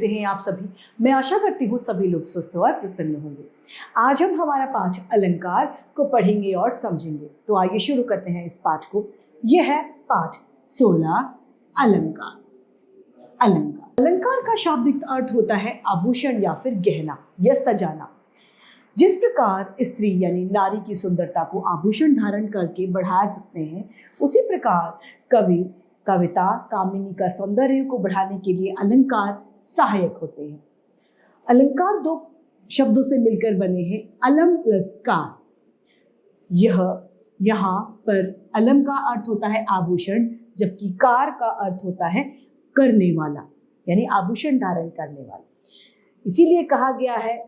कैसे हैं आप सभी? मैं आशा करती हूँ सभी लोग स्वस्थ और प्रसन्न होंगे। आज हम हमारा पाठ अलंकार को पढ़ेंगे और समझेंगे। तो आइए शुरू करते हैं इस पाठ को। यह है पाठ 16 अलंकार। अलंकार अलंकार का शाब्दिक अर्थ होता है आभूषण या फिर गहना या सजाना। जिस प्रकार स्त्री यानी नारी की सुंदरता को आभूषण धारण करके बढ़ा सकते हैं, उसी प्रकार कवि कविता कामिनी का सौंदर्य को बढ़ाने के लिए अलंकार सहायक होते हैं। अलंकार दो शब्दों से मिलकर बने हैं, अलम प्लस कार। यहाँ पर अलम का अर्थ होता है आभूषण, जबकि कार का अर्थ होता है करने वाला, यानी आभूषण धारण करने वाला। इसीलिए कहा गया है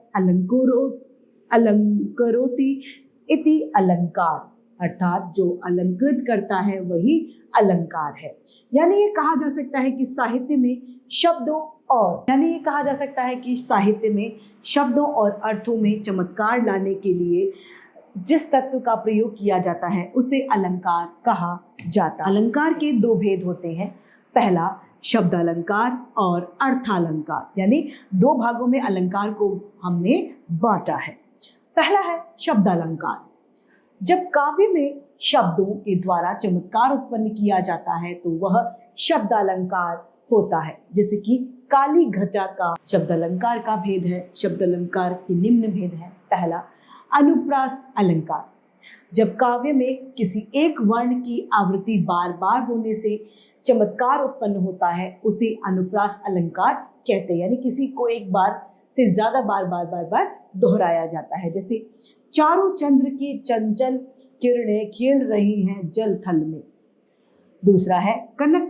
अलंकरोति इति अलंकार, अर्थात जो अलंकृत करता है वही अलंकार है। यानी ये कहा जा सकता है कि साहित्य में शब्दों और अर्थों में चमत्कार लाने के लिए जिस तत्व का प्रयोग किया जाता है उसे अलंकार कहा जाता है। अलंकार के दो भेद होते हैं। पहला शब्द अलंकार और अर्थालंकार, यानी दो भागों में अलंकार को हमने बांटा है। पहला है शब्द अलंकार। जब काव्य में शब्दों के द्वारा चमत्कार उत्पन्न किया जाता है तो वह शब्द अलंकार होता है। जैसे कि काली घटा का शब्द अलंकार का भेद है। शब्द अलंकार के निम्न भेद है। पहला अनुप्रास अलंकार। जब काव्य में किसी एक वर्ण की आवृत्ति बार बार होने से चमत्कार उत्पन्न होता है उसे अनुप्रास अलंकार कहते हैं। यानी किसी को एक बार से ज्यादा बार दोहराया जाता है। जैसे चारों चंद्र की चंचल किरणें खेल रही हैं जल थल में। दूसरा है कनक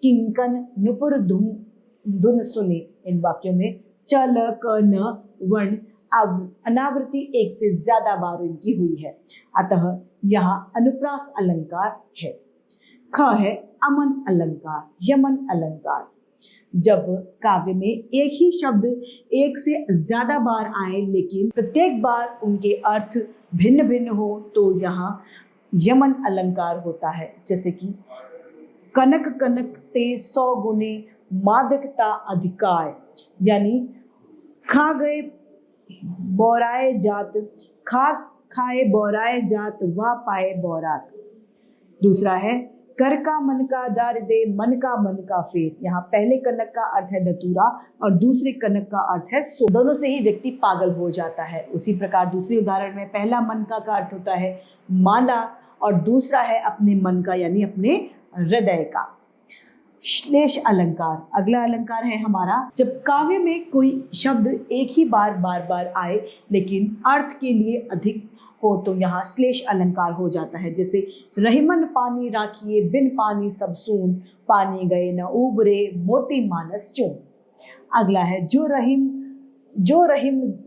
किंकन नुपुर धुन सुने। इन वाक्यों में चल क न वर्ण अनावृत्ति एक से ज्यादा बार इनकी हुई है, अतः यहाँ अनुप्रास अलंकार है। ख है अमन अलंकार, यमन अलंकार। जब काव्य में एक ही शब्द एक से ज्यादा बार आए लेकिन प्रत्येक बार उनके अर्थ भिन्न भिन्न हो तो यहाँ यमन अलंकार होता है। जैसे कि कनक कनकते 100 गुने मादकता अधिकाय, यानी खा गए बोराए जात, खा खाए बोराए जात वा पाए बोरात। दूसरा है कर का मन का दार दे मन का फेर। यहाँ पहले कनक का अर्थ है धतूरा और दूसरे कनक का अर्थ है सो। दोनों से ही व्यक्ति पागल हो जाता है। उसी प्रकार दूसरे उदाहरण में पहला मन का अर्थ होता है माला और दूसरा है अपने मन का, यानी अपने हृदय का। श्लेष अलंकार अगला अलंकार है हमारा। जब काव्य में कोई शब्द एक ही बार आए लेकिन अर्थ के लिए अधिक हो तो यहाँ श्लेष अलंकार हो जाता है। जैसे रहीमन पानी राखिए बिन पानी सब सून, पानी गए न उबरे मोती मानस चून। अगला है जो रहीम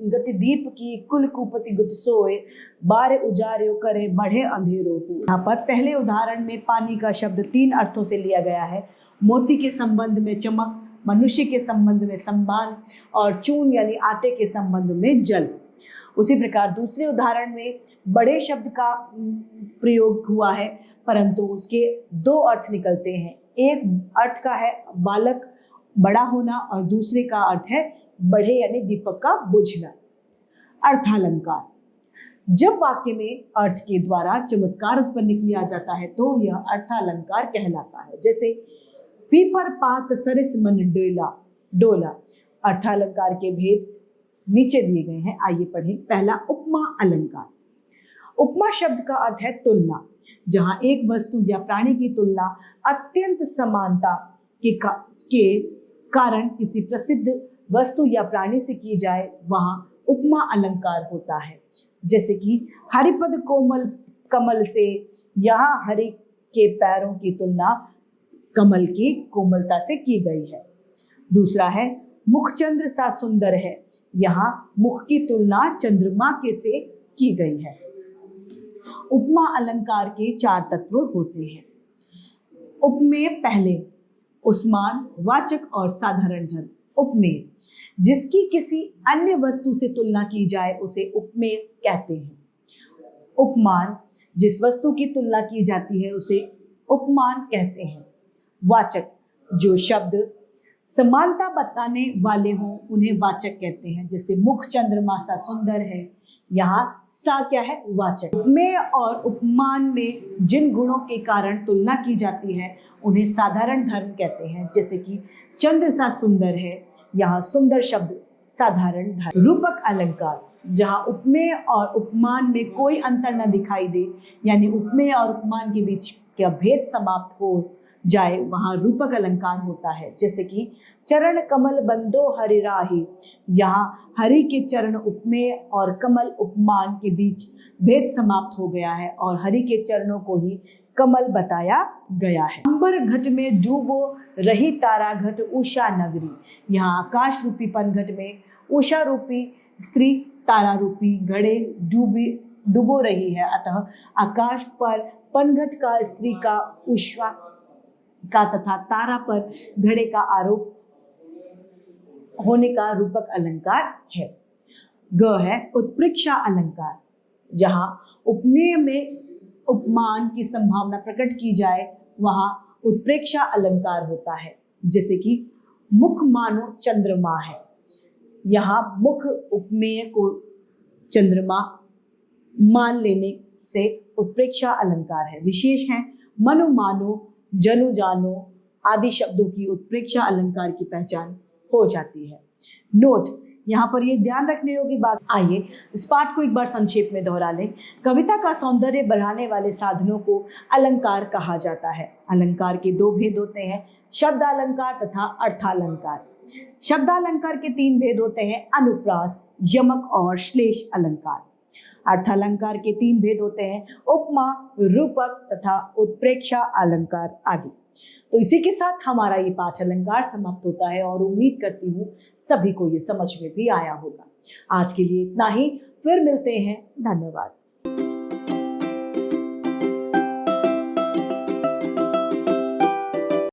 गति दीप की कुल कुपति गुत सोए, बारे उजार्यो करे बढ़े अंधेरों को। यहाँ पर पहले उदाहरण में पानी का शब्द 3 अर्थों से लिया गया है। मोती के संबंध में चमक, मनुष्य के संबंध में सम्मान और चून यानी आटे के संबंध में जल। उसी प्रकार दूसरे उदाहरण में बड़े शब्द का प्रयोग हुआ है परंतु उसके 2 अर्थ निकलते हैं। एक अर्थ का है बालक बड़ा होना और दूसरे का अर्थ है बढ़े यानी दीपक का बुझना। अर्थालंकार। जब वाक्य में अर्थ के द्वारा चमत्कार उत्पन्न किया जाता है तो यह अर्थालंकार कहलाता है। जैसे पीपर पात सरिस मन डोला। अर्थालंकार के भेद नीचे दिए गए हैं, आइए पढ़ें। पहला उपमा अलंकार। उपमा शब्द का अर्थ है तुलना। जहां एक वस्तु या प्राणी की तुलना अत्यंत समानता के कारण किसी प्रसिद्ध वस्तु या प्राणी से की जाए वहां उपमा अलंकार होता है। जैसे कि हरिपद कोमल कमल से, यहाँ हरि के पैरों की तुलना कमल की कोमलता से की गई है। दूसरा है मुखचंद्र सा सुंदर है, यहाँ मुख की तुलना चंद्रमा के से की गई है। उपमा अलंकार के 4 तत्व होते हैं। उपमेय पहले उस्मान वाचक और साधारण धर्म। उपमेय जिसकी किसी अन्य वस्तु से तुलना की जाए उसे उपमेय कहते हैं। उपमान जिस वस्तु की तुलना की जाती है उसे उपमान कहते हैं। वाचक जो शब्द समानता बताने वाले हों उन्हें वाचक कहते हैं। जैसे मुख चंद्रमा सा सुंदर है, यहाँ सा क्या है? वाचक। उपमेय और उपमान में जिन गुणों के कारण तुलना की जाती है उन्हें साधारण धर्म कहते हैं। जैसे कि चंद्र सा सुंदर है, यहाँ सुंदर शब्द साधारण धर्म। रूपक अलंकार, जहाँ उपमेय और उपमान में कोई अंतर न दिखाई दे, यानी उपमेय और उपमान के बीच का भेद समाप्त हो जाए, वहाँ रूपक अलंकार होता है। जैसे कि चरण कमल बंदो हरि राही, यहाँ हरि के चरण उपमेय और कमल उपमान के बीच भेद समाप्त हो गया है और हरि के चरणों को ही कमल बताया गया है। अंबर घट में डूबो रही तारा घट उषा नगरी, यहाँ आकाश रूपी पनघट में उषा रूपी स्त्री तारा रूपी घड़े डूबो रही है, अतः आकाश पर पनघट का, स्त्री का, उषा का तथा तारा पर घड़े का आरोप होने का रूपक अलंकार है। ग है उत्प्रेक्षा अलंकार, जहाँ उपमेय में उपमान की संभावना प्रकट की जाए वहाँ उत्प्रेक्षा अलंकार होता है। जैसे कि मुख मानो चंद्रमा है, यहाँ मुख उपमेय को चंद्रमा मान लेने से उत्प्रेक्षा अलंकार है। विशेष है मनु मानो, जनु जानो आदि शब्दों की उत्प्रेक्षा अलंकार की पहचान हो जाती है। नोट, यहाँ पर ये ध्यान रखने योग्य बात। आइए इस पाठ को एक बार संक्षेप में दोहरा लें। कविता का सौंदर्य बढ़ाने वाले साधनों को अलंकार कहा जाता है। अलंकार के दो भेद होते हैं, शब्दालंकार तथा अर्थालंकार। शब्दालंकार के तीन भेद होते हैं, अनुप्रास, यमक और श्लेष अलंकार। अर्थालंकार के तीन भेद होते हैं, उपमा, रूपक तथा उत्प्रेक्षा अलंकार आदि। तो इसी के साथ हमारा ये पाठ अलंकार समाप्त होता है और उम्मीद करती हूँ सभी को ये समझ में भी आया होगा। आज के लिए इतना ही, फिर मिलते हैं। धन्यवाद।